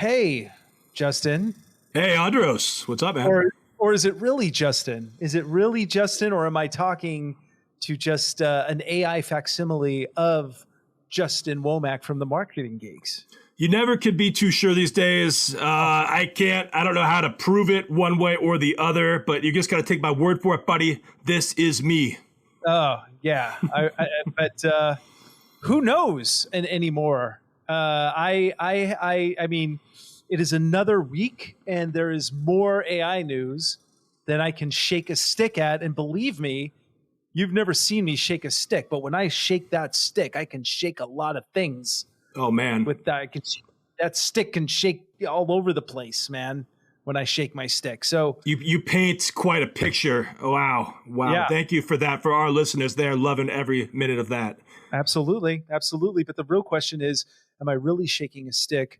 Hey, Justin. Hey, Andros. What's up, man? Or is it really Justin? Is it really Justin, or am I talking to just an AI facsimile of Justin Womack from the Marketing Geeks? You never could be too sure these days. I don't know how to prove it one way or the other, but you just got to take my word for it, buddy. This is me. Oh, yeah. But who knows anymore? I mean, it is another week, and there is more AI news than I can shake a stick at. And believe me, you've never seen me shake a stick, but when I shake that stick, I can shake a lot of things. Oh, man. With that stick can shake all over the place, man, when I shake my stick. So you paint quite a picture. Wow. Yeah. Thank you for that. For our listeners, they're loving every minute of that. Absolutely. But the real question is, am I really shaking a stick,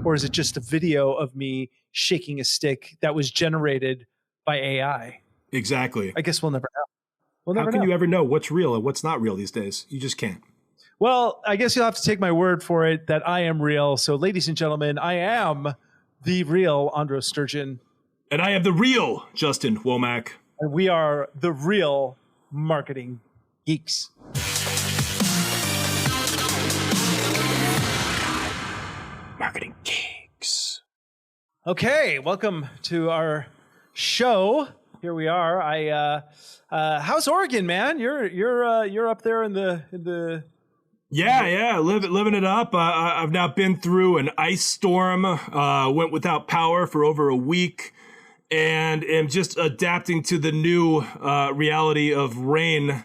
or is it just a video of me shaking a stick that was generated by AI? Exactly. I guess we'll never know. How can you ever know what's real and what's not real these days? You just can't. Well, I guess you'll have to take my word for it that I am real. So, ladies and gentlemen, I am the real Andros Sturgeon. And I am the real Justin Womack. And we are the real Marketing Geeks. Marketing Geeks. Okay, welcome to our show. Here we are. How's Oregon, man? You're up there in the. Yeah, living it up. I've now been through an ice storm. Went without power for over a week, and am just adapting to the new reality of rain.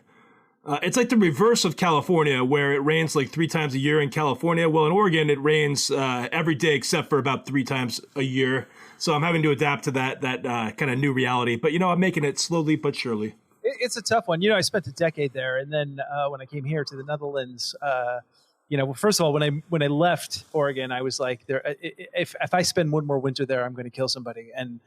It's like the reverse of California, where it rains like 3 times a year in California. Well, in Oregon, it rains every day except for about 3 times a year. So I'm having to adapt to that kind of new reality. But, I'm making it slowly but surely. It's a tough one. I spent a decade there. And then when I came here to the Netherlands, first of all, when I left Oregon, I was like, if I spend one more winter there, I'm going to kill somebody. And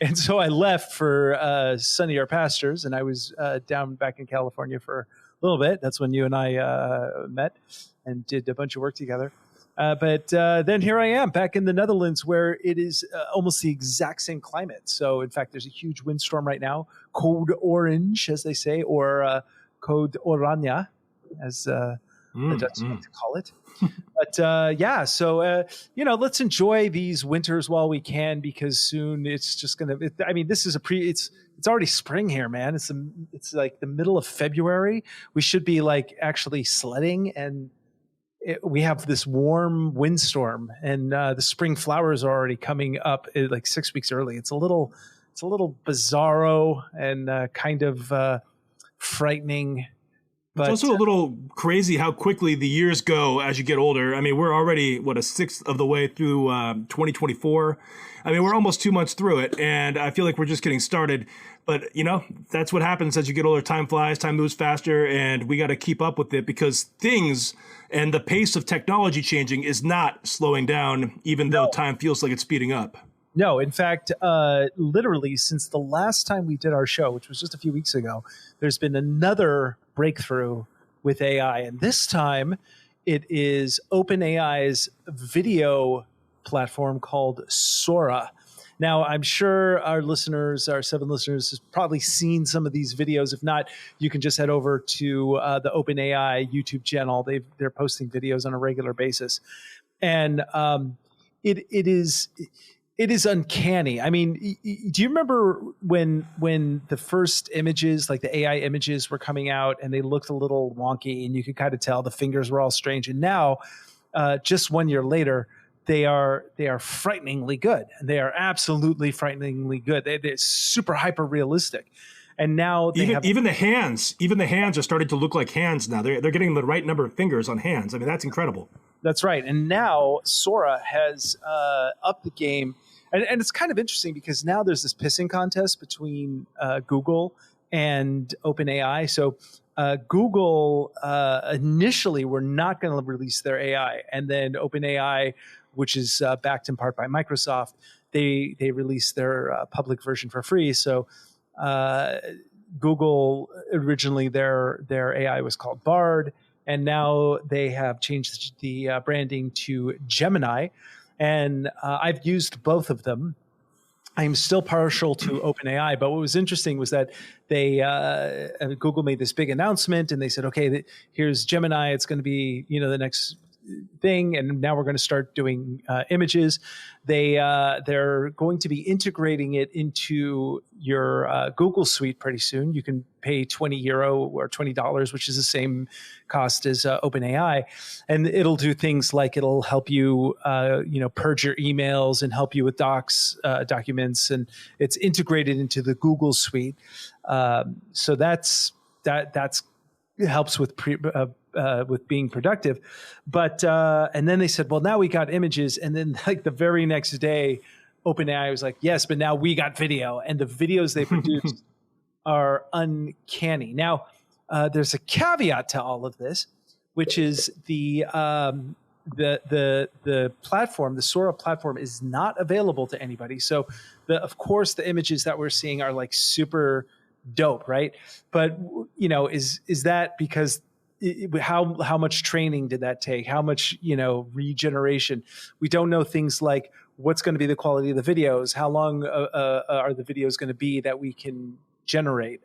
and so I left for sunnier pastures, and I was down back in California for a little bit. That's when you and I met and did a bunch of work together. But then here I am back in the Netherlands, where it is almost the exact same climate. So, in fact, there's a huge windstorm right now, code orange, as they say, or code oranje, as the Dutch like to call it. But so let's enjoy these winters while we can, because soon it's just gonna. This is it's already spring here, man. It's like the middle of February. We should be like actually sledding, and we have this warm windstorm, and the spring flowers are already coming up like 6 weeks early. It's a little bizarro and kind of frightening. But it's also a little crazy how quickly the years go as you get older. I mean, we're already, a sixth of the way through 2024. I mean, we're almost 2 months through it, and I feel like we're just getting started. But, that's what happens as you get older. Time flies, time moves faster, and we got to keep up with it, because things and the pace of technology changing is not slowing down, even though time feels like it's speeding up. No, in fact, literally since the last time we did our show, which was just a few weeks ago, there's been another breakthrough with AI. And this time it is OpenAI's video platform called Sora. Now, I'm sure our 7 listeners, has probably seen some of these videos. If not, you can just head over to the OpenAI YouTube channel. They're posting videos on a regular basis. And it is uncanny. I mean, do you remember when the first images, like the AI images, were coming out and they looked a little wonky, and you could kind of tell the fingers were all strange? And now, just 1 year later, they are frighteningly good. And they are absolutely frighteningly good. They're super hyper realistic. And now even the hands are starting to look like hands now. They're getting the right number of fingers on hands. I mean, that's incredible. That's right. And now Sora has upped the game. And it's kind of interesting, because now there's this pissing contest between Google and OpenAI. So Google initially were not going to release their AI. And then OpenAI, which is backed in part by Microsoft, they released their public version for free. So Google, originally their AI was called Bard. and now they have changed the branding to Gemini, and I've used both of them. I'm still partial to OpenAI, but what was interesting was that they Google made this big announcement, and they said, "Okay, here's Gemini. It's going to be the next thing, and now we're going to start doing images." They're going to be integrating it into your Google Suite pretty soon. You can pay €20 or $20, which is the same cost as OpenAI, and it'll do things like it'll help you purge your emails and help you with documents, and it's integrated into the Google Suite. So that's helps with with being productive. But and then they said, well, now we got images, and then like the very next day, OpenAI was like, yes, but now we got video, and the videos they produced are uncanny. Now, there's a caveat to all of this, which is the platform, the Sora platform, is not available to anybody. So, of course, the images that we're seeing are like super dope, right? But is that because how much training did that take? How much regeneration? We don't know things like what's going to be the quality of the videos. How long are the videos going to be that we can generate?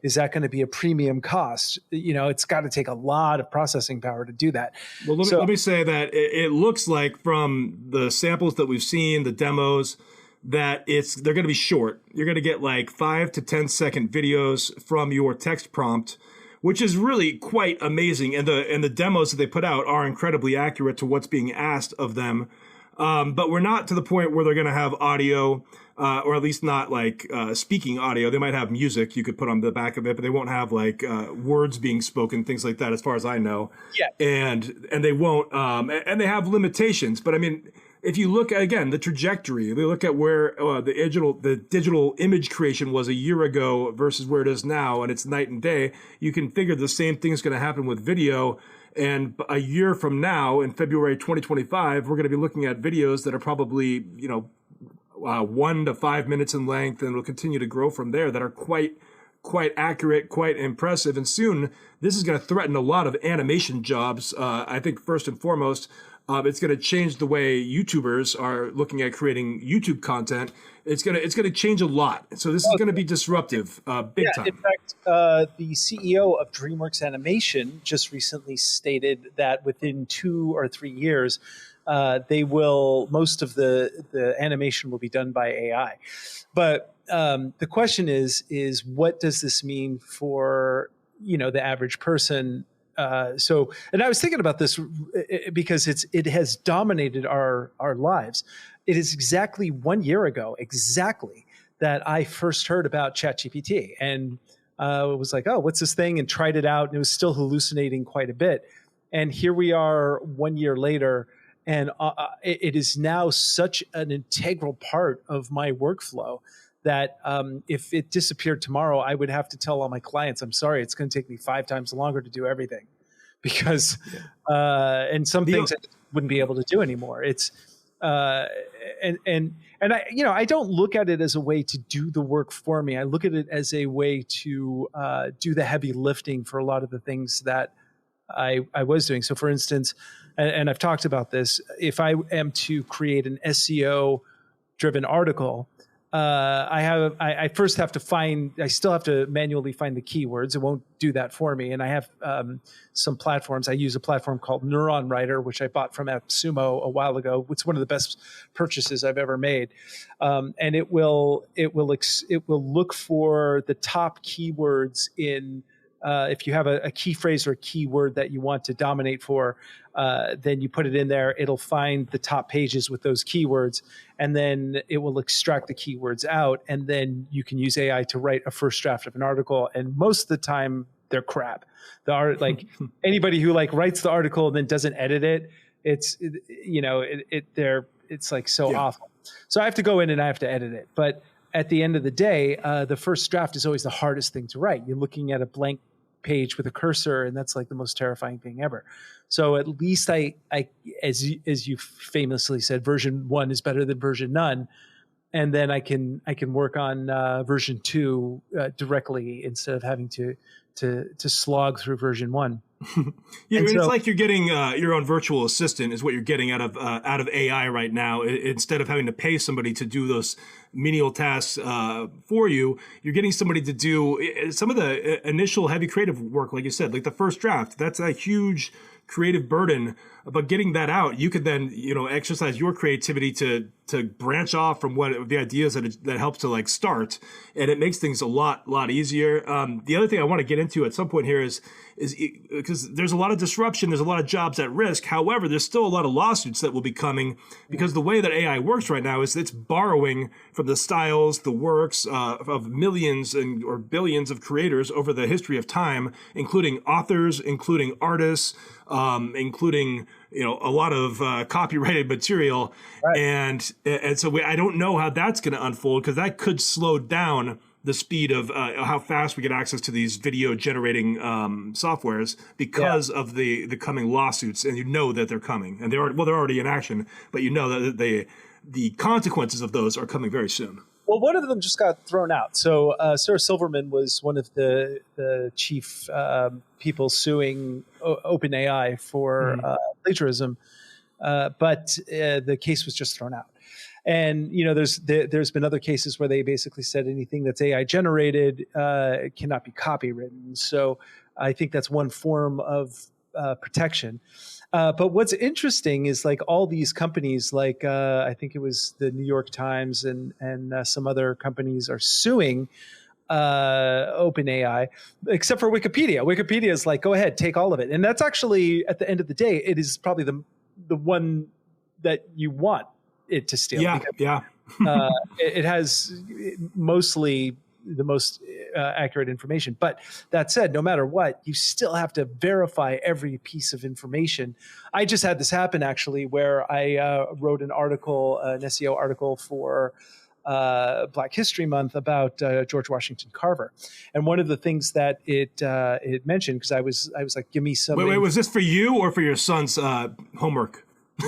Is that going to be a premium cost? It's got to take a lot of processing power to do that. Well, let me say that it looks like from the samples that we've seen, the demos, that they're going to be short. You're going to get like 5 to 10 second videos from your text prompt, which is really quite amazing. And the demos that they put out are incredibly accurate to what's being asked of them. But we're not to the point where they're going to have audio, or at least not like speaking audio. They might have music you could put on the back of it, but they won't have like words being spoken, things like that, as far as I know. Yeah. And they won't, and they have limitations. But I mean, if you look at, again, the trajectory, they look at where the digital image creation was a year ago versus where it is now, and it's night and day. You can figure the same thing is going to happen with video. And a year from now, in February 2025, we're going to be looking at videos that are probably 1 to 5 minutes in length, and it'll continue to grow from there, that are quite accurate, quite impressive. And soon, this is going to threaten a lot of animation jobs. I think first and foremost, it's going to change the way YouTubers are looking at creating YouTube content. It's going to change a lot. So this is going to be disruptive, big time. In fact, the CEO of DreamWorks Animation just recently stated that within 2 or 3 years, most of the animation will be done by AI. But the question is what does this mean for the average person? And I was thinking about this because it has dominated our lives. It is exactly 1 year ago, that I first heard about ChatGPT, and it was like, oh, what's this thing? And tried it out, and it was still hallucinating quite a bit. And here we are 1 year later, and it is now such an integral part of my workflow that if it disappeared tomorrow, I would have to tell all my clients, I'm sorry, it's going to take me 5 times longer to do everything, because and some things I wouldn't be able to do anymore. It's and I don't look at it as a way to do the work for me. I look at it as a way to do the heavy lifting for a lot of the things that I was doing. So, for instance, and I've talked about this, if I am to create an SEO-driven article, I first have to I still have to manually find the keywords. It won't do that for me. And I have some platforms. I use a platform called Neuron Writer, which I bought from AppSumo a while ago. It's one of the best purchases I've ever made. And it will look for the top keywords in, if you have a key phrase or a keyword that you want to dominate for, then you put it in there. It'll find the top pages with those keywords, and then it will extract the keywords out, and then you can use AI to write a first draft of an article. And most of the time, they're crap. Anybody who writes the article and then doesn't edit it, it's like so awful. So I have to go in and I have to edit it. But at the end of the day, the first draft is always the hardest thing to write. You're looking at a blank page with a cursor, and that's like the most terrifying thing ever. So at least I as you famously said, version 1 is better than version none, and then I can work on version 2 directly instead of having to slog through version 1. Yeah, And it's so, like you're getting your own virtual assistant is what you're getting out of AI right now. Instead of having to pay somebody to do those menial tasks for you, you're getting somebody to do some of the initial heavy creative work, like you said, like the first draft. That's a huge creative burden. But getting that out, you could then exercise your creativity to branch off from what the ideas that helps to like start, and it makes things a lot easier. The other thing I want to get into at some point here is because there's a lot of disruption, there's a lot of jobs at risk. However, there's still a lot of lawsuits that will be coming because the way that AI works right now is it's borrowing from the styles, the works of millions or billions of creators over the history of time, including authors, including artists, including a lot of copyrighted material, right. and so I don't know how that's going to unfold because that could slow down the speed of how fast we get access to these video generating softwares because of the coming lawsuits, and that they're coming, and they're already in action, but that the consequences of those are coming very soon. Well, one of them just got thrown out. So Sarah Silverman was one of the chief people suing OpenAI for plagiarism, but the case was just thrown out. And there's been other cases where they basically said anything that's AI generated cannot be copywritten. So I think that's one form of protection. But what's interesting is like all these companies, like I think it was the New York Times and some other companies are suing OpenAI, except for Wikipedia. Wikipedia is like, go ahead, take all of it. And that's actually, at the end of the day, it is probably the one that you want it to steal. Yeah, because, it has mostly the most accurate information. But that said, no matter what, you still have to verify every piece of information. I just had this happen actually, where I wrote an article, an SEO article for Black History Month about George Washington Carver, and one of the things that it mentioned, because I was like, give me some. Wait, was this for you or for your son's homework?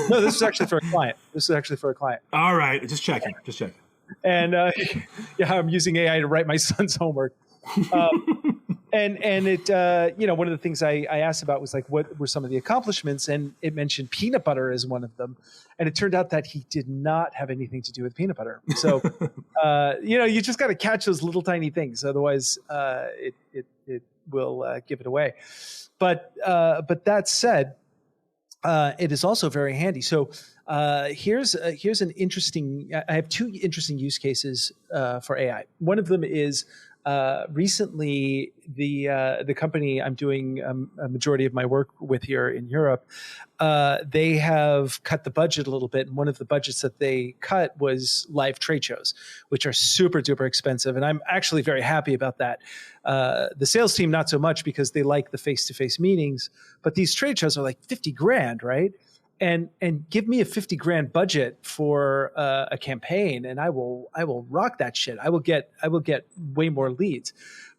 No, this is actually for a client. All right, just checking. And I'm using AI to write my son's homework. And it, one of the things I asked about was like, what were some of the accomplishments? And it mentioned peanut butter as one of them. And it turned out that he did not have anything to do with peanut butter. So, you just got to catch those little tiny things. Otherwise, it will give it away. But that said, it is also very handy. So here's an interesting. I have two interesting use cases for AI. One of them is recently the company I'm doing a majority of my work with here in Europe. They have cut the budget a little bit, and one of the budgets that they cut was live trade shows, which are super duper expensive. And I'm actually very happy about that. The sales team, not so much, because they like the face-to-face meetings, but these trade shows are like 50 grand, right? And give me a 50 grand budget for a campaign, and I will rock that shit. I will get way more leads.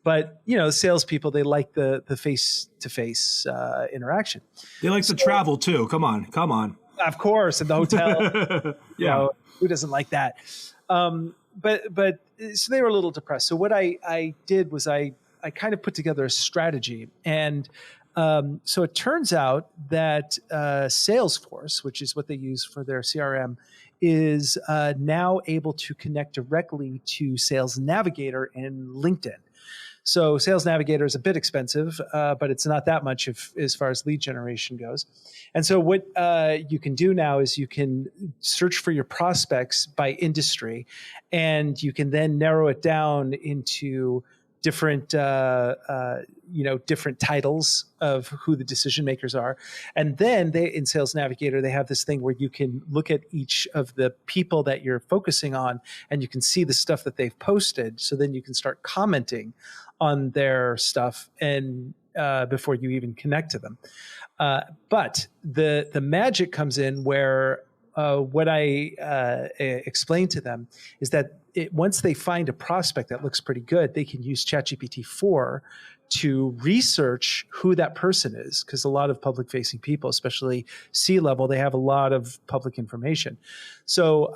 But salespeople, they like the face-to-face interaction. They like to travel too. Come on. Of course, in the hotel. Who doesn't like that? But so they were a little depressed. So what I did was I kind of put together a strategy, and so it turns out that Salesforce, which is what they use for their CRM, is now able to connect directly to Sales Navigator and LinkedIn. So Sales Navigator is a bit expensive, but it's not that much as far as lead generation goes. And so what you can do now is you can search for your prospects by industry, and you can then narrow it down into different different titles of who the decision makers are. And then in Sales Navigator, they have this thing where you can look at each of the people that you're focusing on, and you can see the stuff that they've posted. So then you can start commenting on their stuff and before you even connect to them. But the magic comes in where what I explained to them is that once they find a prospect that looks pretty good, they can use ChatGPT-4 to research who that person is, because a lot of public-facing people, especially C-level, they have a lot of public information. So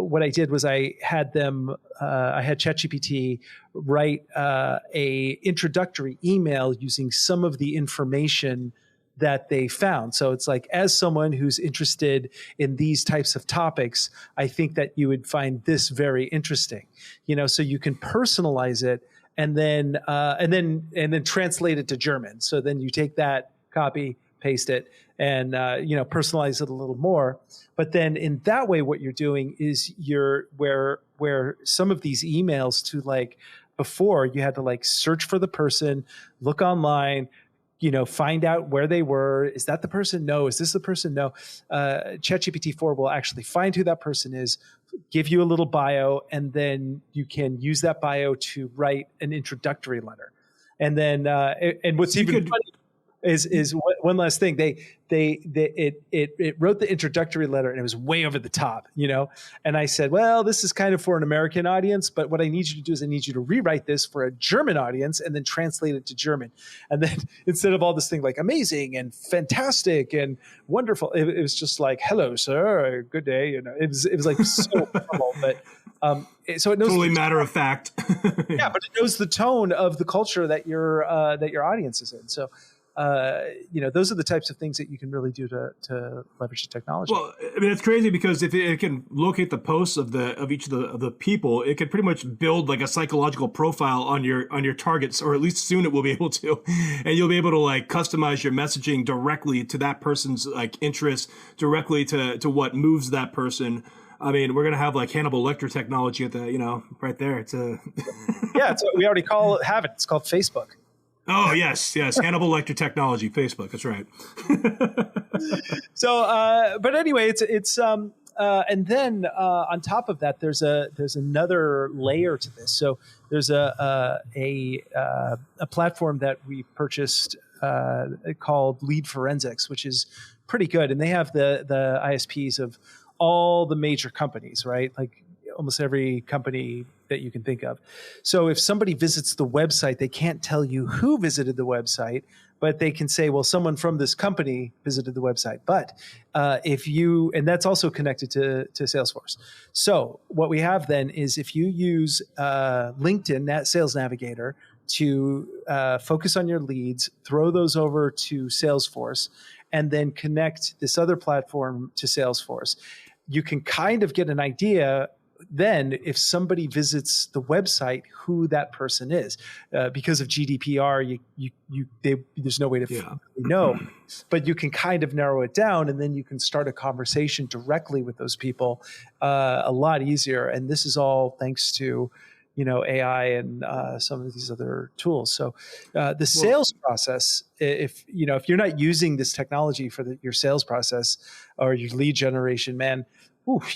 what I did was I had ChatGPT write a introductory email using some of the information that they found. So it's like, as someone who's interested in these types of topics, I think that you would find this very interesting. So you can personalize it and then translate it to German. So then you take that, copy, paste it, and personalize it a little more. But then in that way, what you're doing is where some of these emails to, like, before you had to like search for the person, look online, find out where they were. Is that the person? No. Is this the person? No. ChatGPT-4 will actually find who that person is, give you a little bio, and then you can use that bio to write an introductory letter. And then, and what's even funny is one last thing. It wrote the introductory letter, and it was way over the top, And I said, well, this is kind of for an American audience, but what I need you to do is I need you to rewrite this for a German audience and then translate it to German. And then instead of all this thing like amazing and fantastic and wonderful, it was just like, hello, sir, good day. It was like so normal, but. So it knows totally matter of fact. Yeah, but it knows the tone of the culture that your audience is in. So, those are the types of things that you can really do to leverage the technology. Well, I mean, it's crazy because if it can locate the posts of each of the people, it can pretty much build like a psychological profile on your targets, or at least soon it will be able to, and you'll be able to like customize your messaging directly to that person's like interests, directly to what moves that person. I mean, we're gonna have like Hannibal Lecter technology at the right there. It's we already have it. It's called Facebook. Oh yes, Hannibal Lecter technology, Facebook. That's right. So, but anyway, it's and then on top of that, there's another layer to this. So there's a platform that we purchased called Lead Forensics, which is pretty good, and they have the ISPs of all the major companies, right? Like almost every company that you can think of. So if somebody visits the website, they can't tell you who visited the website, but they can say, well, someone from this company visited the website. But and that's also connected to Salesforce. So what we have then is if you use LinkedIn, that Sales Navigator, to focus on your leads, throw those over to Salesforce, and then connect this other platform to Salesforce, you can kind of get an idea then if somebody visits the website who that person is. Because of GDPR, there's no way to know, but you can kind of narrow it down, and then you can start a conversation directly with those people a lot easier. And this is all thanks to AI and some of these other tools. So the sales process, if you're not using this technology for your sales process or your lead generation, man,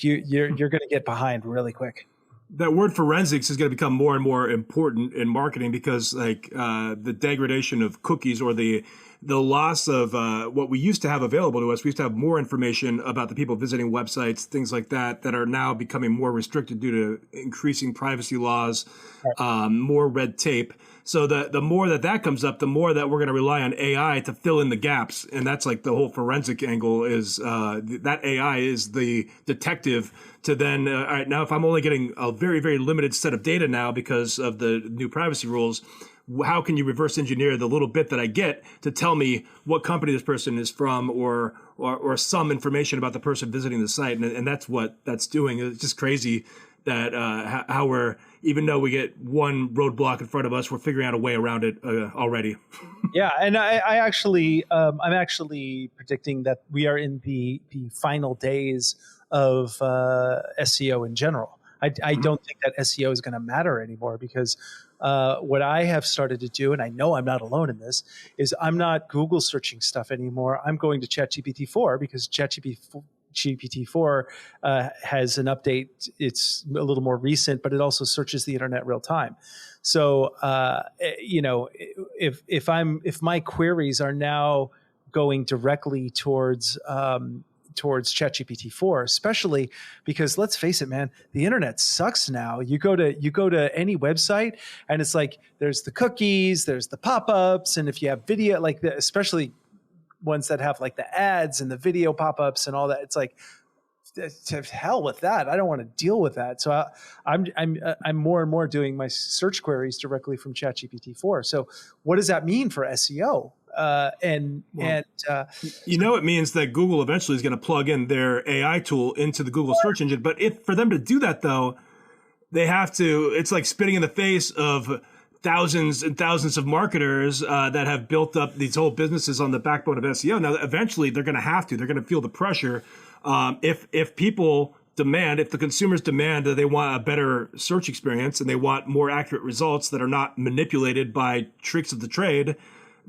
you're going to get behind really quick. That word forensics is going to become more and more important in marketing because like the degradation of cookies or the loss of what we used to have available to us. We used to have more information about the people visiting websites, things like that are now becoming more restricted due to increasing privacy laws, more red tape. So the more that comes up, the more that we're going to rely on AI to fill in the gaps. And that's like the whole forensic angle is that AI is the detective to then, all right, now if I'm only getting a very, very limited set of data now because of the new privacy rules, how can you reverse engineer the little bit that I get to tell me what company this person is from or some information about the person visiting the site? And that's what that's doing. It's just crazy that how we're, even though we get one roadblock in front of us, we're figuring out a way around it already. Yeah, and I'm actually predicting that we are in the final days of SEO in general. I don't think that SEO is going to matter anymore because what I have started to do, and I know I'm not alone in this, is I'm not Google searching stuff anymore. I'm going to ChatGPT-4 because ChatGPT-4 has an update. It's a little more recent, but it also searches the internet real time. So, if my queries are now going directly towards towards ChatGPT 4, especially because let's face it, man, the internet sucks now. You go to any website and it's like there's the cookies, there's the pop-ups, and if you have video, like especially ones that have like the ads and the video pop-ups and all that, it's like to hell with that. I don't want to deal with that. So I'm more and more doing my search queries directly from ChatGPT 4. So what does that mean for SEO? It means that Google eventually is going to plug in their AI tool into the Google search engine. But for them to do that, though, they have to. It's like spitting in the face of thousands and thousands of marketers that have built up these whole businesses on the backbone of SEO. Now, eventually, they're going to have to. They're going to feel the pressure. If people demand, if the consumers demand that they want a better search experience and they want more accurate results that are not manipulated by tricks of the trade,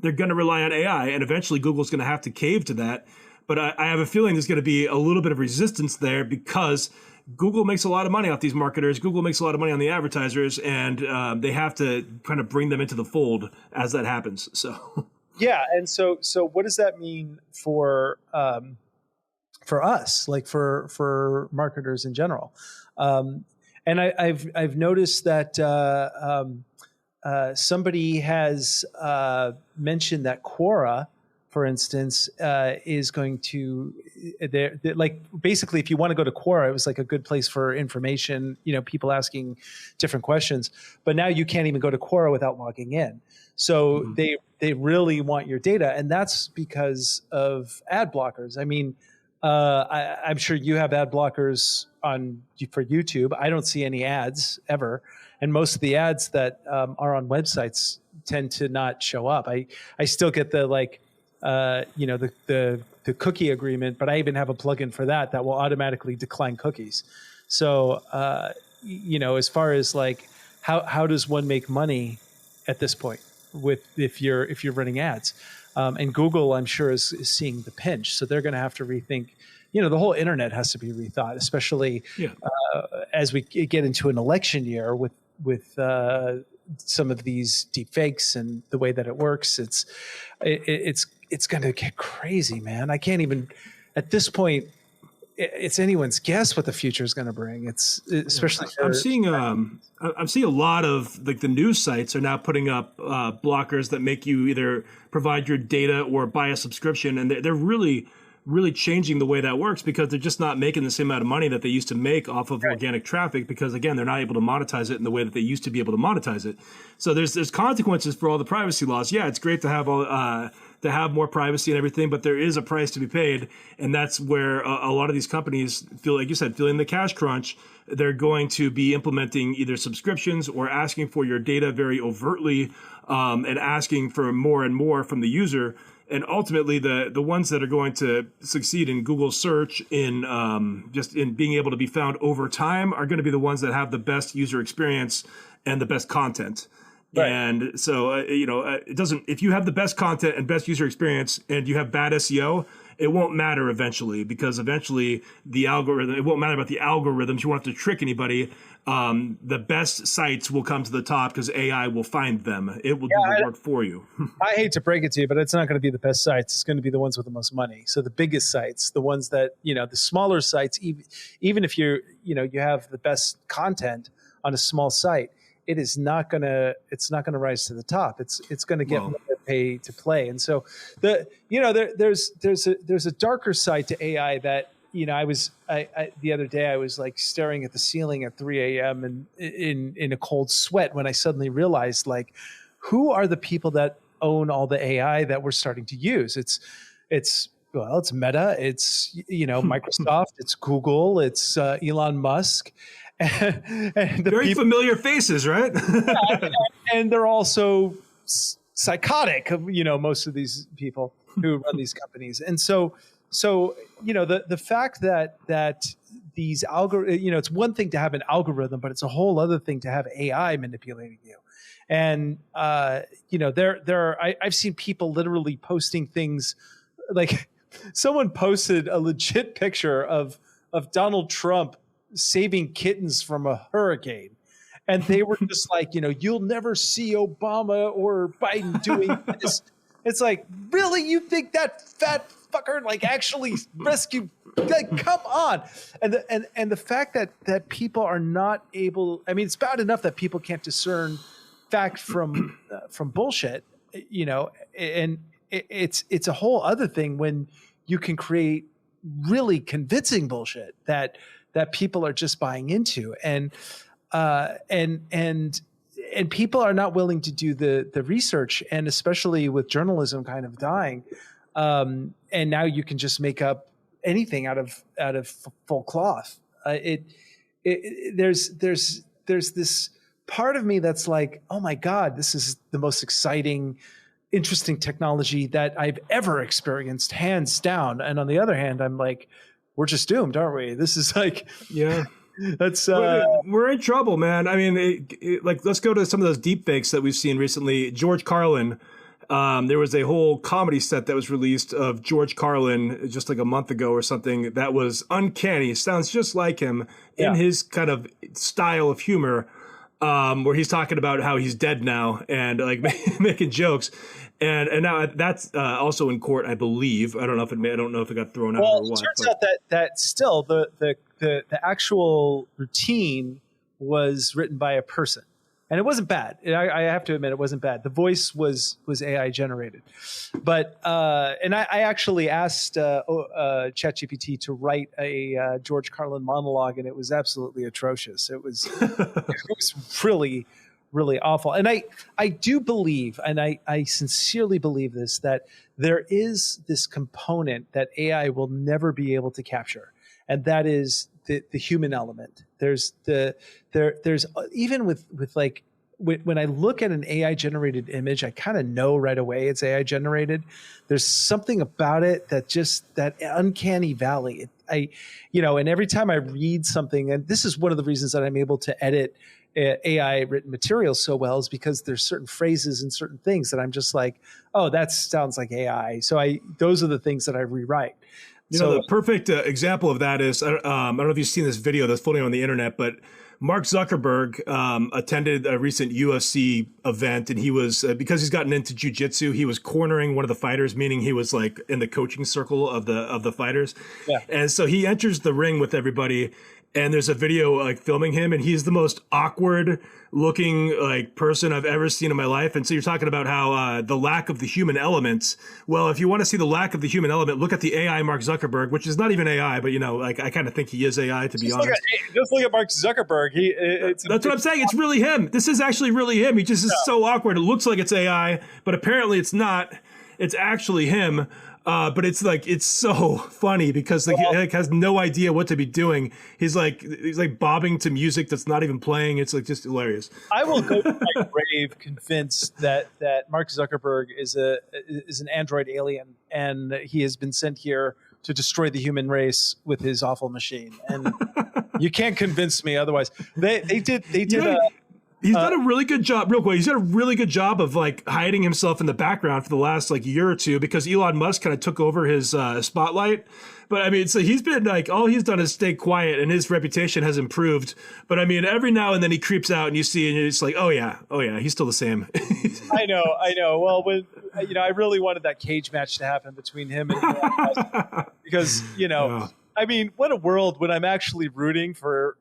they're going to rely on AI, and eventually Google's going to have to cave to that. But I have a feeling there's going to be a little bit of resistance there because Google makes a lot of money off these marketers. Google makes a lot of money on the advertisers, and they have to kind of bring them into the fold as that happens. So yeah, and so what does that mean for us, like for marketers in general? And I've noticed that. Somebody has mentioned that Quora, for instance, is going to like basically if you want to go to Quora, it was like a good place for information, people asking different questions. But now you can't even go to Quora without logging in. So they really want your data, and that's because of ad blockers. I mean, I'm sure you have ad blockers for YouTube. I don't see any ads ever. And most of the ads that are on websites tend to not show up. I still get the the cookie agreement, but I even have a plugin for that will automatically decline cookies. So as far as like how does one make money at this point if you're running ads, and Google I'm sure is seeing the pinch, so they're going to have to rethink. The whole internet has to be rethought, especially as we get into an election year with some of these deep fakes and the way that it works. It's going to get crazy, man. I can't even at this point. It's anyone's guess what the future is going to bring. It's especially. I'm seeing a lot of like the news sites are now putting up blockers that make you either provide your data or buy a subscription, and they're really changing the way that works because they're just not making the same amount of money that they used to make off of organic traffic because, again, they're not able to monetize it in the way that they used to be able to monetize it. So there's consequences for all the privacy laws. Yeah, it's great to have to have more privacy and everything, but there is a price to be paid, and that's where a lot of these companies feel, like you said, feeling the cash crunch. They're going to be implementing either subscriptions or asking for your data very overtly and asking for more and more from the user. And ultimately, the ones that are going to succeed in Google search in just in being able to be found over time are going to be the ones that have the best user experience and the best content. Right. And so, it doesn't. If you have the best content and best user experience, and you have bad SEO, it won't matter eventually because eventually the algorithm. It won't matter about the algorithms. You won't have to trick anybody. The best sites will come to the top because AI will find them. It will do the work for you. I hate to break it to you, but it's not going to be the best sites. It's going to be the ones with the most money. So the biggest sites, the ones that, the smaller sites, even if you have the best content on a small site, it's not going to rise to the top. It's going to get more pay to play. And so there's a darker side to AI that, I the other day I was like staring at the ceiling at 3 a.m. and in a cold sweat when I suddenly realized, like, who are the people that own all the AI that we're starting to use? It's Meta, it's Microsoft, it's Google, it's Elon Musk, and very familiar faces, right? and they're also psychotic. Most of these people who run these companies, and so the fact that these it's one thing to have an algorithm, but it's a whole other thing to have AI manipulating you. And I've seen people literally posting things like someone posted a legit picture of Donald Trump saving kittens from a hurricane. And they were just like, you'll never see Obama or Biden doing this. It's like, really, you think that fat fucker like actually rescued? Like, come on. And the fact that people are not able, I mean, it's bad enough that people can't discern fact from bullshit, you know, and it's a whole other thing when you can create really convincing bullshit that people are just buying into, and people are not willing to do the research, and especially with journalism kind of dying, and now you can just make up anything out of full cloth. There's this part of me that's like, oh my God, this is the most exciting, interesting technology that I've ever experienced, hands down. And on the other hand, I'm like, we're just doomed, aren't we? This is like, yeah. That's we're in trouble, man. I mean, like, let's go to some of those deep fakes that we've seen recently. George Carlin. There was a whole comedy set that was released of George Carlin just like a month ago or something that was uncanny. It sounds just like him in his kind of style of humor, where he's talking about how he's dead now and like making jokes. And now that's also in court, I believe. I don't know if it got thrown out or what. It turns out that still the actual routine was written by a person, and it wasn't bad. I have to admit, it wasn't bad. The voice was AI generated, but and I actually asked ChatGPT to write a George Carlin monologue, and it was absolutely atrocious. It was really, really awful. And I do believe, and I sincerely believe this, that there is this component that AI will never be able to capture, and that is the human element. There's even with like, when I look at an AI generated image, I kind of know right away it's AI generated. There's something about it that just, that uncanny valley. And every time I read something, and this is one of the reasons that I'm able to edit AI written material so well, is because there's certain phrases and certain things that I'm just like, oh, that sounds like AI. So those are the things that I rewrite. You know, the perfect example of that is, I don't know if you've seen this video that's floating on the internet, but Mark Zuckerberg attended a recent UFC event, and he was, because he's gotten into jiu-jitsu, he was cornering one of the fighters, meaning he was like in the coaching circle of the fighters. Yeah. And so he enters the ring with everybody, and there's a video like filming him, and he's the most awkward looking like person I've ever seen in my life. And so you're talking about how the lack of the human elements. Well, if you want to see the lack of the human element, look at the AI Mark Zuckerberg, which is not even AI, but like I kind of think he is AI, to be honest. Just look at Mark Zuckerberg. That's what I'm saying. It's really him. This is actually really him. He just is so awkward. It looks like it's AI, but apparently it's not. It's actually him. But it's like, it's so funny because he like has no idea what to be doing. He's like bobbing to music that's not even playing. It's like just hilarious. I will go to my grave convinced that Mark Zuckerberg is an android alien, and he has been sent here to destroy the human race with his awful machine. And you can't convince me otherwise. They did. He's done a really good job, real quick. He's done a really good job of like hiding himself in the background for the last like year or two, because Elon Musk kind of took over his spotlight. But I mean, so he's been like, all he's done is stay quiet, and his reputation has improved. But I mean, every now and then he creeps out, and you see, and you're just like, oh yeah, he's still the same. I know. Well, I really wanted that cage match to happen between him and Elon Musk, because I mean, what a world when I'm actually rooting for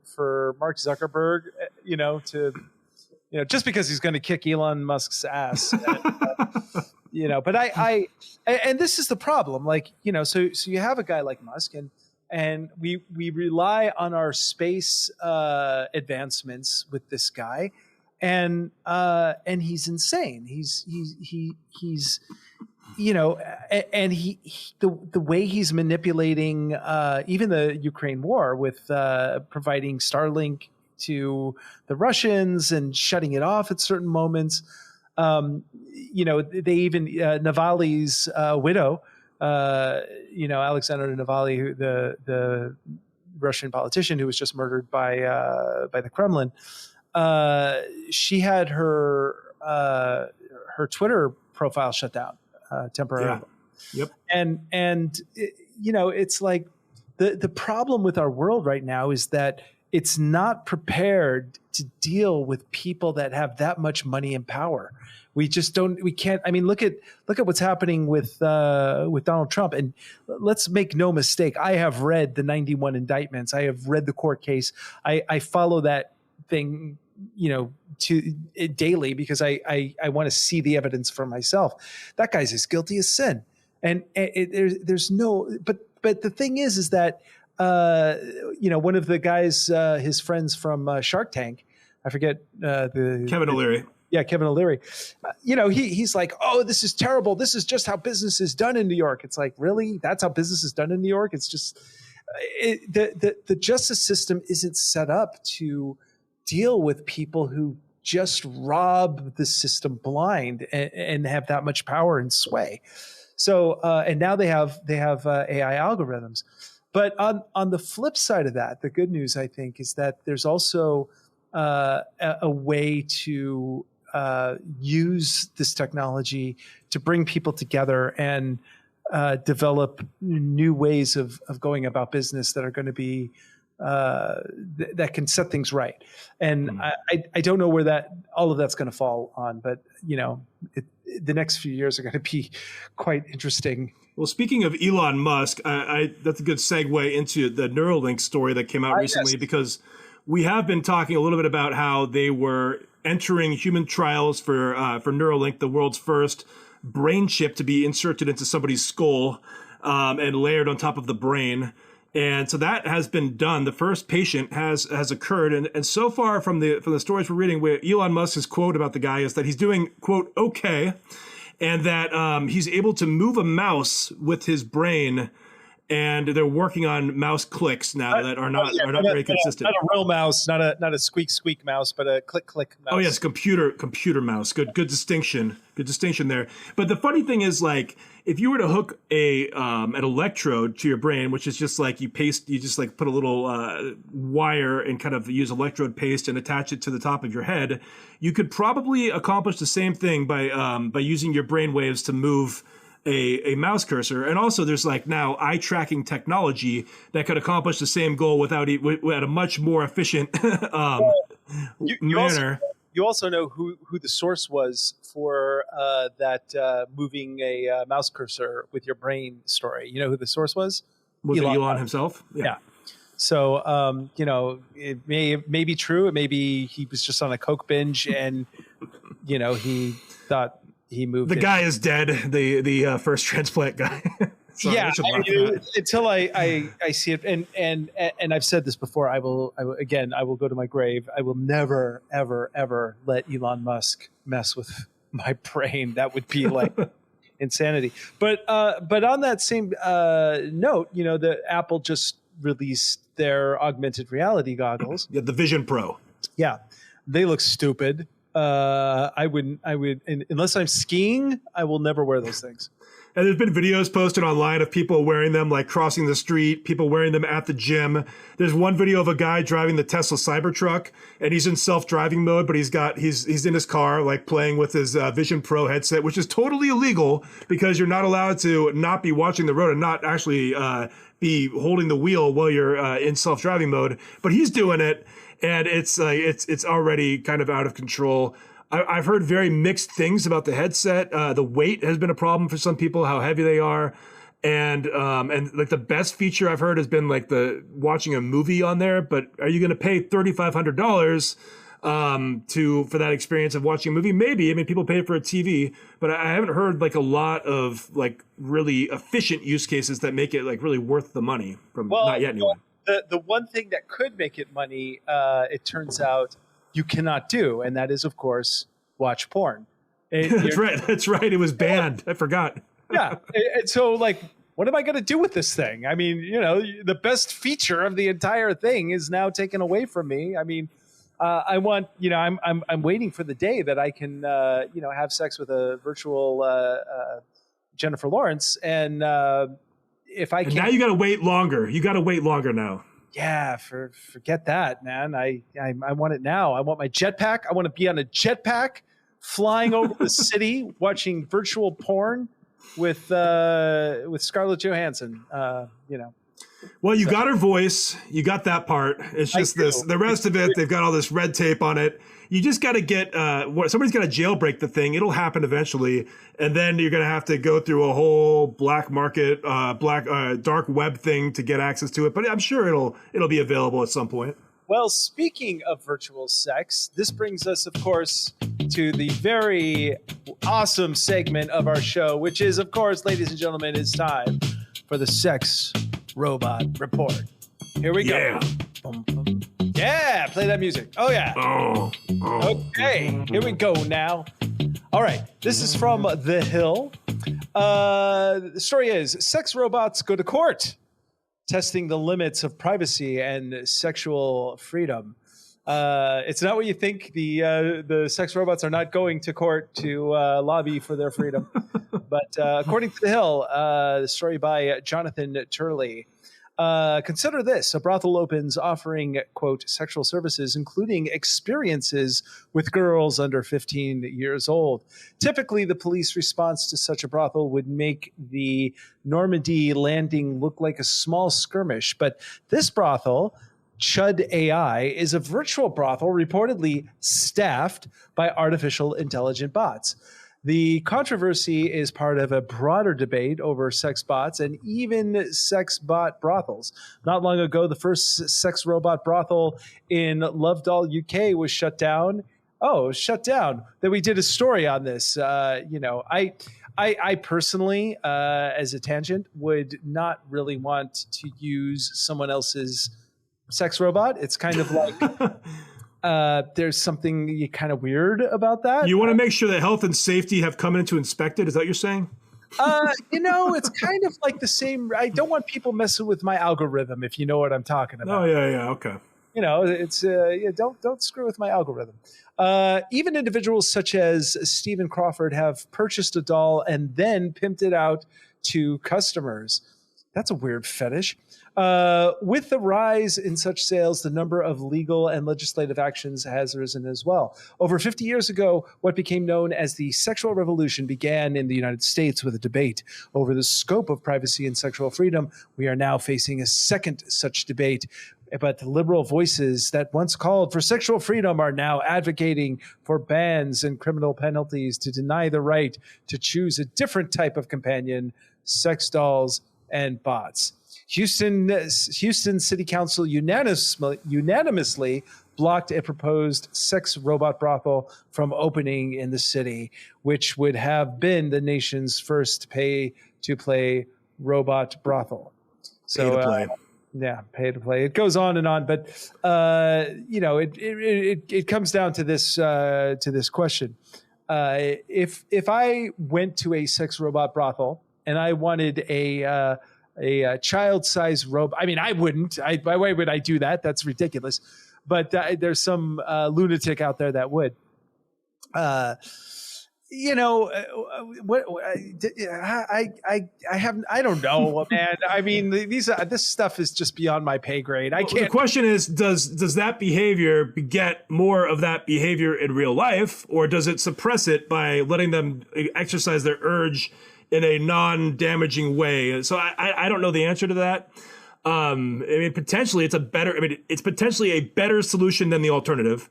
Mark Zuckerberg, just because he's going to kick Elon Musk's ass, but and this is the problem, like, so you have a guy like Musk, and we rely on our space advancements with this guy, and he's insane. He's and the way he's manipulating even the Ukraine war with providing Starlink to the Russians and shutting it off at certain moments. They even Navalny's widow, Alexander Navalny, who the Russian politician who was just murdered by the Kremlin. She had her Twitter profile shut down temporarily. Yeah. Yep. And it's like the problem with our world right now is that it's not prepared to deal with people that have that much money and power. We just don't. We can't. I mean, look at what's happening with Donald Trump. And let's make no mistake. I have read the 91 indictments. I have read the court case. I follow that thing, daily, because I want to see the evidence for myself. That guy's as guilty as sin. And there's no. But the thing is that one of the guys, his friends from Shark Tank, I forget Kevin O'Leary. Yeah, Kevin O'Leary. He's like, oh, this is terrible. This is just how business is done in New York. It's like, really? That's how business is done in New York? It's just the justice system isn't set up to deal with people who just rob the system blind and have that much power and sway. So and now they have AI algorithms. But on the flip side of that, the good news, I think, is that there's also a way to use this technology to bring people together and develop new ways of going about business that are going to be that can set things right. And I don't know where all of that's going to fall on, but the next few years are going to be quite interesting. Well, speaking of Elon Musk, that's a good segue into the Neuralink story that came out recently, because we have been talking a little bit about how they were entering human trials for Neuralink, the world's first brain chip to be inserted into somebody's skull and layered on top of the brain. And so that has been done. The first patient has occurred. And so far from the stories we're reading, where Elon Musk's quote about the guy is that he's doing, quote, okay, and that he's able to move a mouse with his brain. And they're working on mouse clicks now that are not very consistent. Not a real mouse, not a squeak mouse, but a click mouse. Oh yes, computer mouse. Good distinction. Good distinction there. But the funny thing is, like, if you were to hook an electrode to your brain, which is just like you just like put a little wire and kind of use electrode paste and attach it to the top of your head, you could probably accomplish the same thing by using your brain waves to move a mouse cursor. And also there's like now eye tracking technology that could accomplish the same goal at a much more efficient manner. You also know who the source was for that moving a mouse cursor with your brain story. You know who the source was? Was Elon himself? Yeah. So, it may be true. It may be he was just on a Coke binge and, he thought he moved. The guy is dead. The first transplant guy. Sorry, yeah. Until I see it, and I've said this before. I will go to my grave. I will never, ever, ever let Elon Musk mess with my brain. That would be like insanity. But on that same note, the Apple just released their augmented reality goggles. Yeah, the Vision Pro. Yeah, they look stupid. I would, unless I'm skiing, I will never wear those things. And there's been videos posted online of people wearing them, like crossing the street, people wearing them at the gym. There's one video of a guy driving the Tesla Cybertruck, and he's in self-driving mode, but he's in his car, like playing with his Vision Pro headset, which is totally illegal because you're not allowed to not be watching the road and not actually be holding the wheel while you're in self-driving mode. But he's doing it, and it's already kind of out of control. I've heard very mixed things about the headset. The weight has been a problem for some people, how heavy they are. And like the best feature I've heard has been like the watching a movie on there. But are you going to pay $3,500 for that experience of watching a movie? Maybe. I mean, people pay for a TV, but I haven't heard like a lot of like really efficient use cases that make it like really worth the money from not yet anyway. The one thing that could make it money, it turns out, you cannot do, and that is, of course, watch porn. That's right. It was banned. I forgot. Yeah. And so, like, what am I going to do with this thing? I mean, the best feature of the entire thing is now taken away from me. I mean, I want, I'm waiting for the day that I can, have sex with a virtual Jennifer Lawrence, and if I can. Now you got to wait longer. You got to wait longer now. Yeah, forget that, man. I want it now. I want my jetpack. I want to be on a jetpack flying over the city watching virtual porn with Scarlett Johansson. Well, you got her voice. You got that part. It's just this. The rest of it, they've got all this red tape on it. You just got to get somebody's got to jailbreak the thing. It'll happen eventually, and then you're going to have to go through a whole black market, dark web thing to get access to it. But I'm sure it'll be available at some point. Well, speaking of virtual sex, this brings us, of course, to the very awesome segment of our show, which is, of course, ladies and gentlemen, it's time for the Sex Robot Report. Here we go. Boom, boom. Yeah, play that music. Oh, yeah. Okay, here we go now. All right, this is from The Hill. The story is, sex robots go to court, testing the limits of privacy and sexual freedom. It's not what you think. The sex robots are not going to court to lobby for their freedom. But according to The Hill, the story by Jonathan Turley, consider this. A brothel opens offering, quote, sexual services, including experiences with girls under 15 years old. Typically, the police response to such a brothel would make the Normandy landing look like a small skirmish. But this brothel, Chud AI, is a virtual brothel reportedly staffed by artificial intelligent bots. The controversy is part of a broader debate over sex bots and even sex bot brothels. Not long ago, the first sex robot brothel in Lovedale, UK was shut down. Oh, shut down. Then we did a story on this. I personally, as a tangent, would not really want to use someone else's sex robot. It's kind of like... there's something kind of weird about that. You want to make sure that health and safety have come in to inspect it? Is that what you're saying? It's kind of like the same. I don't want people messing with my algorithm, if you know what I'm talking about. Oh, yeah. Okay. It's don't screw with my algorithm. Even individuals such as Stephen Crawford have purchased a doll and then pimped it out to customers. That's a weird fetish. With the rise in such sales, the number of legal and legislative actions has risen as well. Over 50 years ago, what became known as the sexual revolution began in the United States with a debate over the scope of privacy and sexual freedom. We are now facing a second such debate. But the liberal voices that once called for sexual freedom are now advocating for bans and criminal penalties to deny the right to choose a different type of companion, sex dolls, and bots. Houston City Council unanimously blocked a proposed sex robot brothel from opening in the city, which would have been the nation's first pay-to-play robot brothel. So, pay to play. It goes on and on, but it comes down to this question: if I went to a sex robot brothel and I wanted a child-sized robot. I mean, I wouldn't. Why would I do that? That's ridiculous. But there's some lunatic out there that would. I don't know, man. I mean, this stuff is just beyond my pay grade. I can't. The question is, does that behavior beget more of that behavior in real life, or does it suppress it by letting them exercise their urge in a non-damaging way? So I don't know the answer to that. Potentially it's potentially a better solution than the alternative.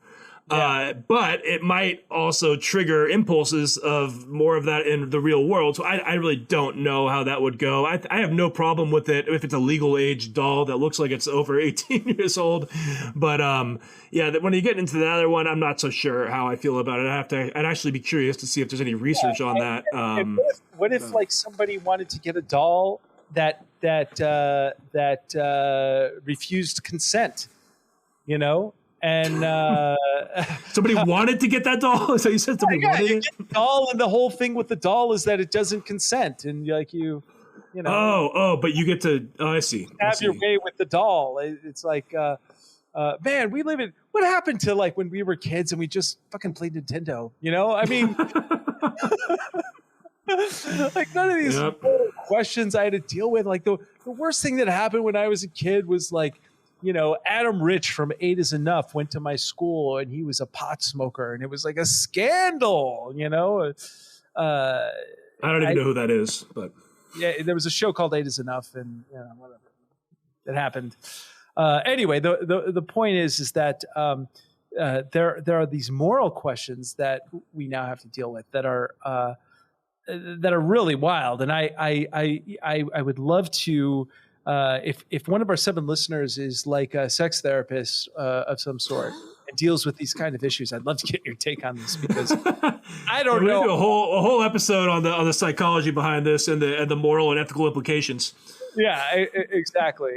Yeah. But it might also trigger impulses of more of that in the real world. So I really don't know how that would go. I have no problem with it if it's a legal age doll that looks like it's over 18 years old. But when you get into the other one, I'm not so sure how I feel about it. I'd actually be curious to see if there's any research on that. What if like somebody wanted to get a doll that refused consent, And somebody wanted to get that doll. So you said somebody wanted it. Get the doll, and the whole thing with the doll is that it doesn't consent, and but you get to. Oh, I see. Have your way with the doll. It's like, man, we live in. What happened to like when we were kids and we just fucking played Nintendo? I mean, like none of these questions I had to deal with. Like the worst thing that happened when I was a kid was like, Adam Rich from 8 is Enough went to my school and he was a pot smoker and it was like a scandal, I don't even know who that is, but yeah, there was a show called 8 is Enough and whatever. that happened. Anyway, the point is that there are these moral questions that we now have to deal with that are really wild, and I would love to. If one of our 7 listeners is like a sex therapist of some sort and deals with these kind of issues, I'd love to get your take on this, because I don't know. Do a whole episode on the psychology behind this and the moral and ethical implications. Yeah, exactly.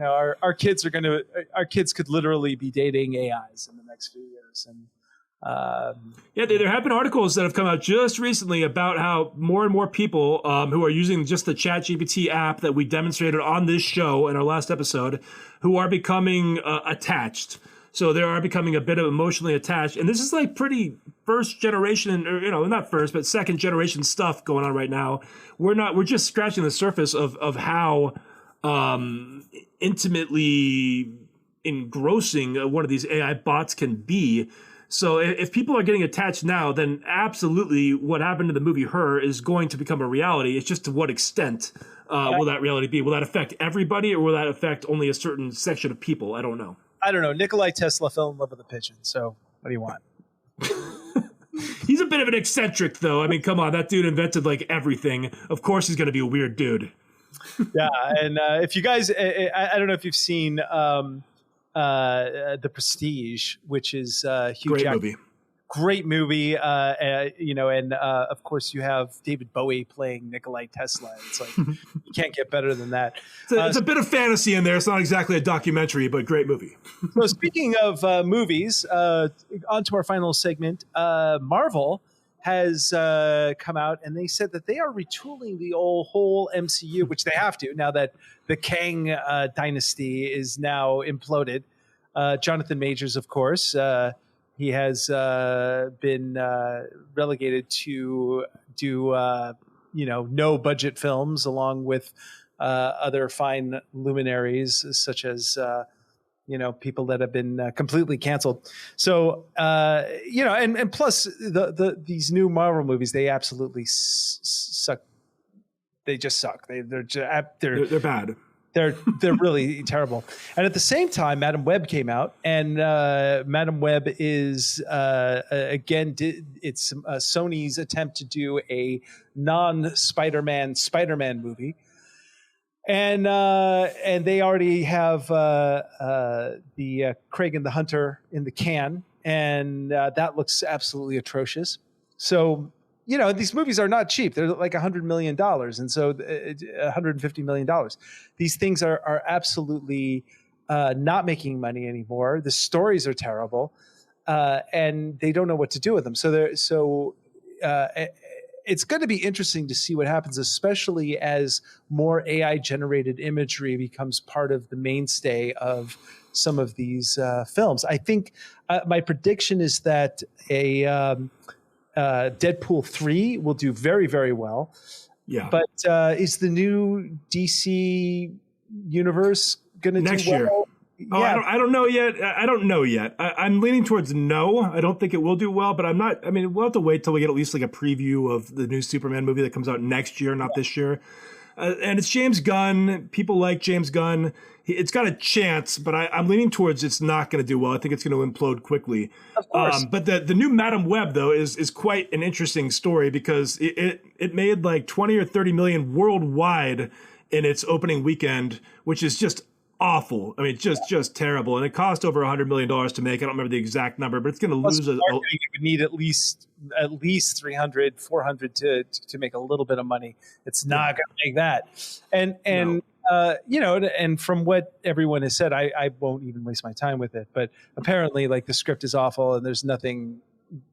Our kids could literally be dating AIs in the next few years, and there have been articles that have come out just recently about how more and more people who are using just the ChatGPT app that we demonstrated on this show in our last episode, who are becoming attached. So they are becoming a bit of emotionally attached, and this is like pretty first generation, or not first, but second generation stuff going on right now. We're just scratching the surface of how intimately engrossing one of these AI bots can be. So if people are getting attached now, then absolutely what happened in the movie Her is going to become a reality. It's just to what extent will that reality be? Will that affect everybody, or will that affect only a certain section of people? I don't know. Nikolai Tesla fell in love with a pigeon. So what do you want? He's a bit of an eccentric, though. I mean, come on. That dude invented like everything. Of course he's going to be a weird dude. Yeah. And if you guys, I don't know if you've seen The Prestige, which is Hugh Jackman. Great movie. And of course you have David Bowie playing Nikolai Tesla. It's like, you can't get better than that. It's a bit of fantasy in there. It's not exactly a documentary, but great movie. So speaking of movies, on to our final segment. Marvel has come out, and they said that they are retooling the whole MCU, which they have to now that the Kang dynasty is now imploded. Jonathan Majors, of course, he has been relegated to do no budget films, along with other fine luminaries such as people that have been completely canceled. So and plus these new Marvel movies, they absolutely suck. They just suck. They're bad. They're really terrible. And at the same time, Madam Web came out, and Madam Web is it's Sony's attempt to do a non-Spider-Man movie, and they already have the Craig and the Hunter in the can, and that looks absolutely atrocious. So. These movies are not cheap. They're like $100 million. And so $150 million. These things are absolutely not making money anymore. The stories are terrible. And they don't know what to do with them. So it's going to be interesting to see what happens, especially as more AI generated imagery becomes part of the mainstay of some of these films. I think my prediction is that Deadpool 3 will do very, very well. Yeah. But is the new DC universe going to do next year? Well? Oh, yeah. I don't know yet. I'm leaning towards no. I don't think it will do well, but I'm not. I mean, we'll have to wait till we get at least like a preview of the new Superman movie that comes out next year, not this year. And it's James Gunn. People like James Gunn. It's got a chance, but I'm leaning towards it's not going to do well. I think it's going to implode quickly. Of course. But the new Madam Web, though, is quite an interesting story because it made like 20 or 30 million worldwide in its opening weekend, which is just awful. I mean, just terrible. And it cost over $100 million to make. I don't remember the exact number, but it's going to lose. It would need at least 300, 400 to make a little bit of money. It's not going to make that. And no. And from what everyone has said, I won't even waste my time with it. But apparently, like, the script is awful, and there's nothing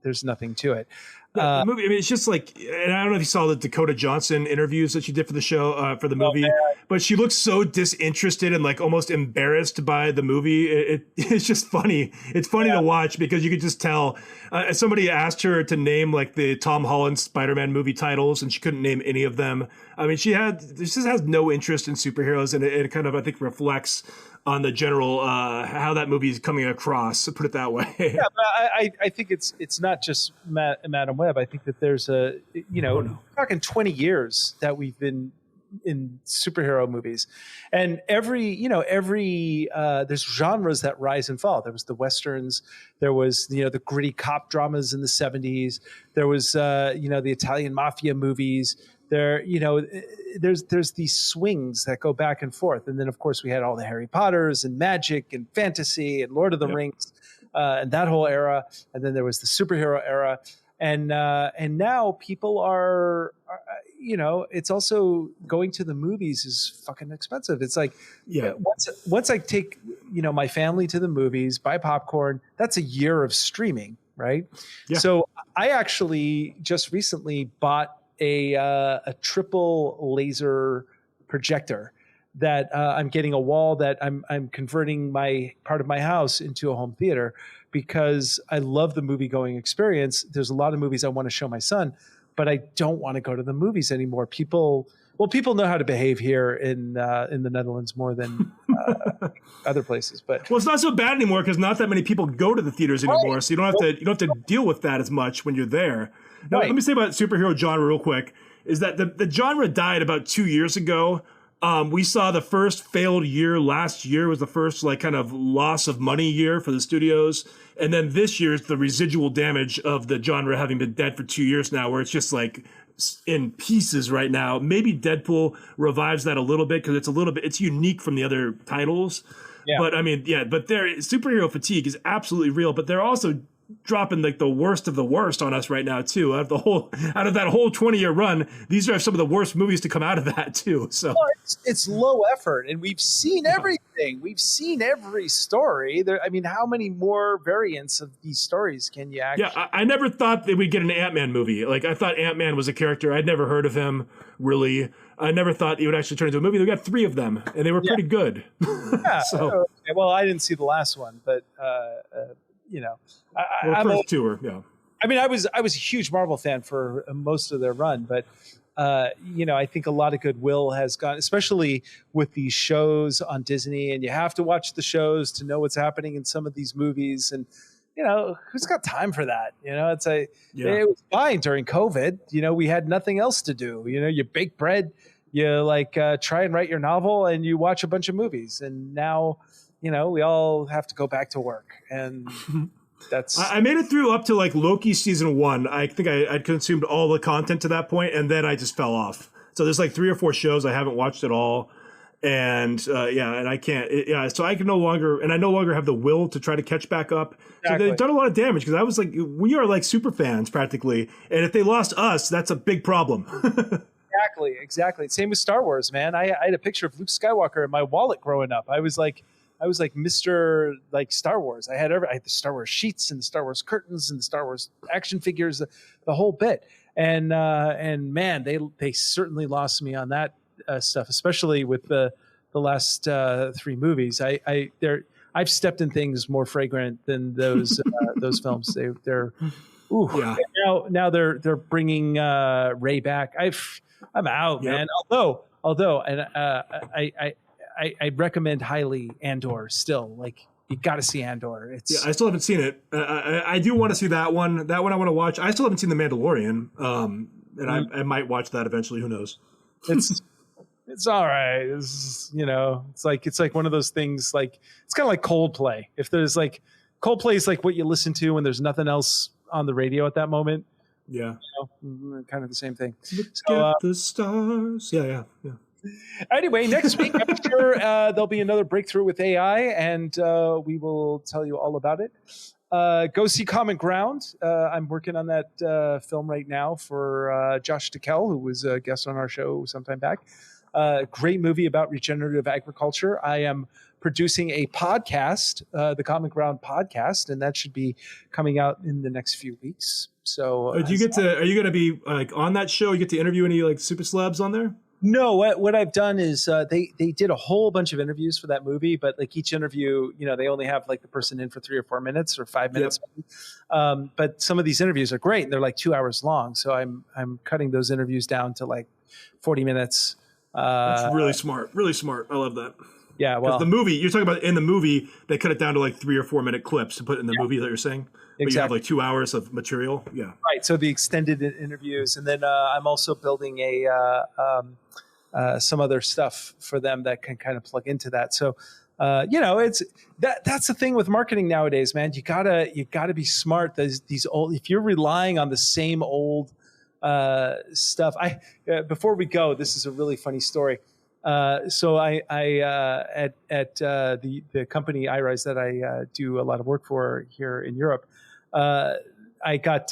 to it. The movie, I mean, it's just like, and I don't know if you saw the Dakota Johnson interviews that she did for the show, for the movie, but she looks so disinterested and like almost embarrassed by the movie. It's just funny. It's funny to watch because you could just tell. Somebody asked her to name like the Tom Holland Spider-Man movie titles, and she couldn't name any of them. I mean, she just has no interest in superheroes, and it kind of, I think, reflects on the general how that movie is coming across, to put it that way. Yeah, but I think it's not just Madam Web. I think that there's talking 20 years that we've been in superhero movies. And there's genres that rise and fall. There was the Westerns, there was, the gritty cop dramas in the 70s. There was, the Italian mafia movies. There's these swings that go back and forth. And then of course we had all the Harry Potters and magic and fantasy and Lord of the Rings, and that whole era. And then there was the superhero era. And now people are it's also going to the movies is fucking expensive. It's like, once I take, my family to the movies, buy popcorn, that's a year of streaming, right? Yeah. So I actually just recently bought a triple laser projector that I'm getting a wall that I'm converting part of my house into a home theater, because I love the movie going experience. There's a lot of movies I want to show my son, but I don't want to go to the movies anymore. People know how to behave here in the Netherlands more than other places. But it's not so bad anymore because not that many people go to the theaters anymore, so you don't have to deal with that as much when you're there. Now, let me say about superhero genre real quick is that the genre died about 2 years ago. We saw the first failed year last year was the first kind of loss of money year for the studios. And then this year is the residual damage of the genre having been dead for 2 years now, where it's just in pieces right now. Maybe Deadpool revives that a little bit because it's unique from the other titles. Yeah. But superhero fatigue is absolutely real, but they're also dropping the worst of the worst on us right now too. Out of that whole 20-year run, these are some of the worst movies to come out of that too. So it's low effort, and we've seen everything. We've seen every story. How many more variants of these stories can you actually? Yeah, I never thought that we'd get an Ant-Man movie. I thought Ant-Man was a character. I'd never heard of him really. I never thought it would actually turn into a movie. We got 3 of them, and they were pretty good. Yeah. So, okay. Well, I didn't see the last one, but first two were, I was a huge Marvel fan for most of their run, but I think a lot of goodwill has gone, especially with these shows on Disney, and you have to watch the shows to know what's happening in some of these movies, and who's got time for that? It was fine during COVID. We had nothing else to do. You bake bread, you try and write your novel, and you watch a bunch of movies, and now we all have to go back to work, and that's. I made it through up to Loki season 1. I think I'd consumed all the content to that point, and then I just fell off. So there's 3 or 4 shows I haven't watched at all, and and I can't. So I can no longer have the will to try to catch back up. Exactly. So they've done a lot of damage because I was we are super fans practically, and if they lost us, that's a big problem. Exactly. Same with Star Wars, man. I had a picture of Luke Skywalker in my wallet growing up. I was like Mr. Star Wars. I had the Star Wars sheets and the Star Wars curtains and the Star Wars action figures, the whole bit. And man, they certainly lost me on that stuff, especially with the last 3 movies. I've stepped in things more fragrant than those those films. They're now they're bringing Rey back. I'm out, man. Although, and I recommend highly Andor still. You got to see Andor. I still haven't seen it. I do want to see that one. That one I want to watch. I still haven't seen The Mandalorian, and I might watch that eventually. Who knows? It's all right. It's it's like one of those things. It's kind of like Coldplay. If there's Coldplay is what you listen to when there's nothing else on the radio at that moment. Yeah, kind of the same thing. Look at the stars. Yeah. Anyway, next week, I'm sure there'll be another breakthrough with AI, and we will tell you all about it. Go see Common Ground. I'm working on that film right now for Josh Tickell, who was a guest on our show sometime back. Great movie about regenerative agriculture. I am producing a podcast, the Common Ground podcast, and that should be coming out in the next few weeks. So, are you going to be on that show? You get to interview any super celebs on there? No, what I've done is they did a whole bunch of interviews for that movie, but each interview, they only have the person in for 3 or 4 minutes or 5 minutes. Yep. But some of these interviews are great, and they're 2 hours long. So I'm cutting those interviews down to 40 minutes. That's really smart. Really smart. I love that. Yeah. Well, the movie you're talking about in the movie, they cut it down to 3 or 4 minute clips to put in the movie that you're saying. But exactly. You have 2 hours of material. Yeah. Right. So the extended interviews, and then I'm also building some other stuff for them that can kind of plug into that. So, it's that's the thing with marketing nowadays, man. You gotta be smart. These old, if you're relying on the same old stuff. Before we go, this is a really funny story. So I at the company iRise that I do a lot of work for here in Europe, I got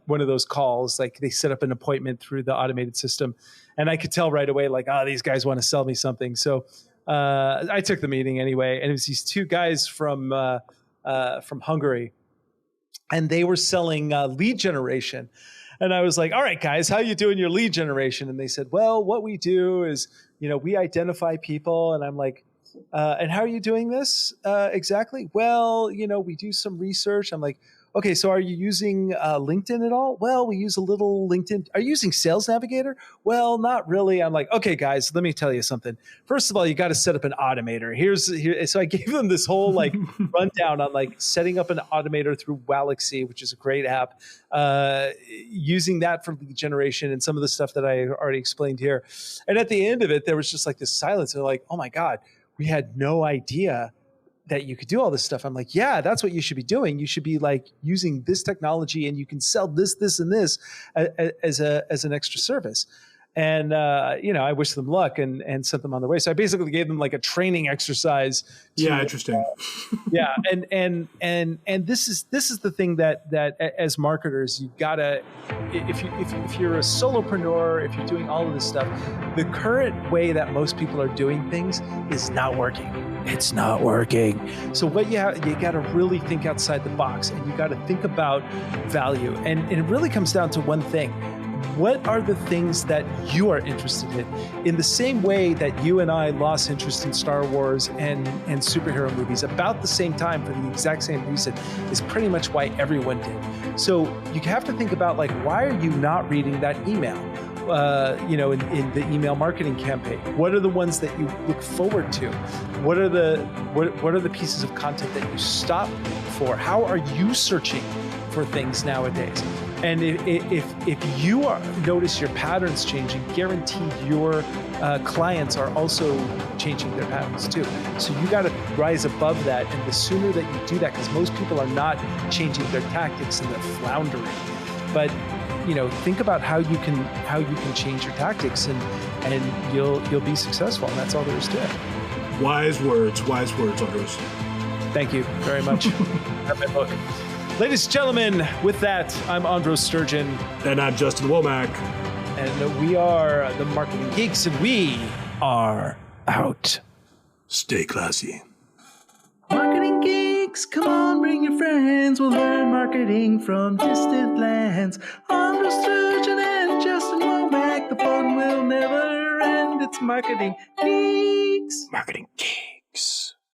one of those calls. Like, they set up an appointment through the automated system, and I could tell right away, like, these guys want to sell me something. So I took the meeting anyway, and it was these two guys from Hungary, and they were selling lead generation. And I was like, all right, guys, how you doing your lead generation? And they said, well, what we do is, we identify people. And I'm like, and how are you doing this exactly? Well, we do some research. I'm like, okay, so are you using LinkedIn at all? Well, we use a little LinkedIn. Are you using Sales Navigator? Well, not really. I'm like, okay, guys, let me tell you something. First of all, you got to set up an automator. So I gave them this whole rundown on setting up an automator through Walaxy, which is a great app, using that for lead generation and some of the stuff that I already explained here. And at the end of it, there was just this silence. They're like, oh my God, we had no idea that you could do all this stuff. I'm like, yeah, that's what you should be doing. You should be using this technology, and you can sell this, this, and this as an extra service. And I wish them luck and sent them on their way. So I basically gave them a training exercise. Interesting. Yeah, and this is the thing that as marketers, you gotta, if you're a solopreneur, if you're doing all of this stuff, the current way that most people are doing things is not working. It's not working. So what you got to really think outside the box, and you got to think about value. And it really comes down to one thing. What are the things that you are interested in the same way that you and I lost interest in Star Wars and superhero movies about the same time for the exact same reason is pretty much why everyone did. So you have to think about why are you not reading that email? In the email marketing campaign, what are the ones that you look forward to? What are the pieces of content that you stop for? How are you searching for things nowadays? And if you notice your patterns changing, guaranteed your clients are also changing their patterns too. So you got to rise above that, and the sooner that you do that, because most people are not changing their tactics and they're floundering. But think about how you can change your tactics, and you'll be successful. And that's all there is to it. Wise words, Andros. Thank you very much. Got my book. Ladies and gentlemen, with that, I'm Andros Sturgeon. And I'm Justin Womack. And we are the Marketing Geeks, and we are out. Stay classy. Marketing Geeks, come on, bring your friends. We'll learn marketing from distant lands. Andros Sturgeon and Justin Womack, the fun will never end. It's Marketing Geeks. Marketing Geeks.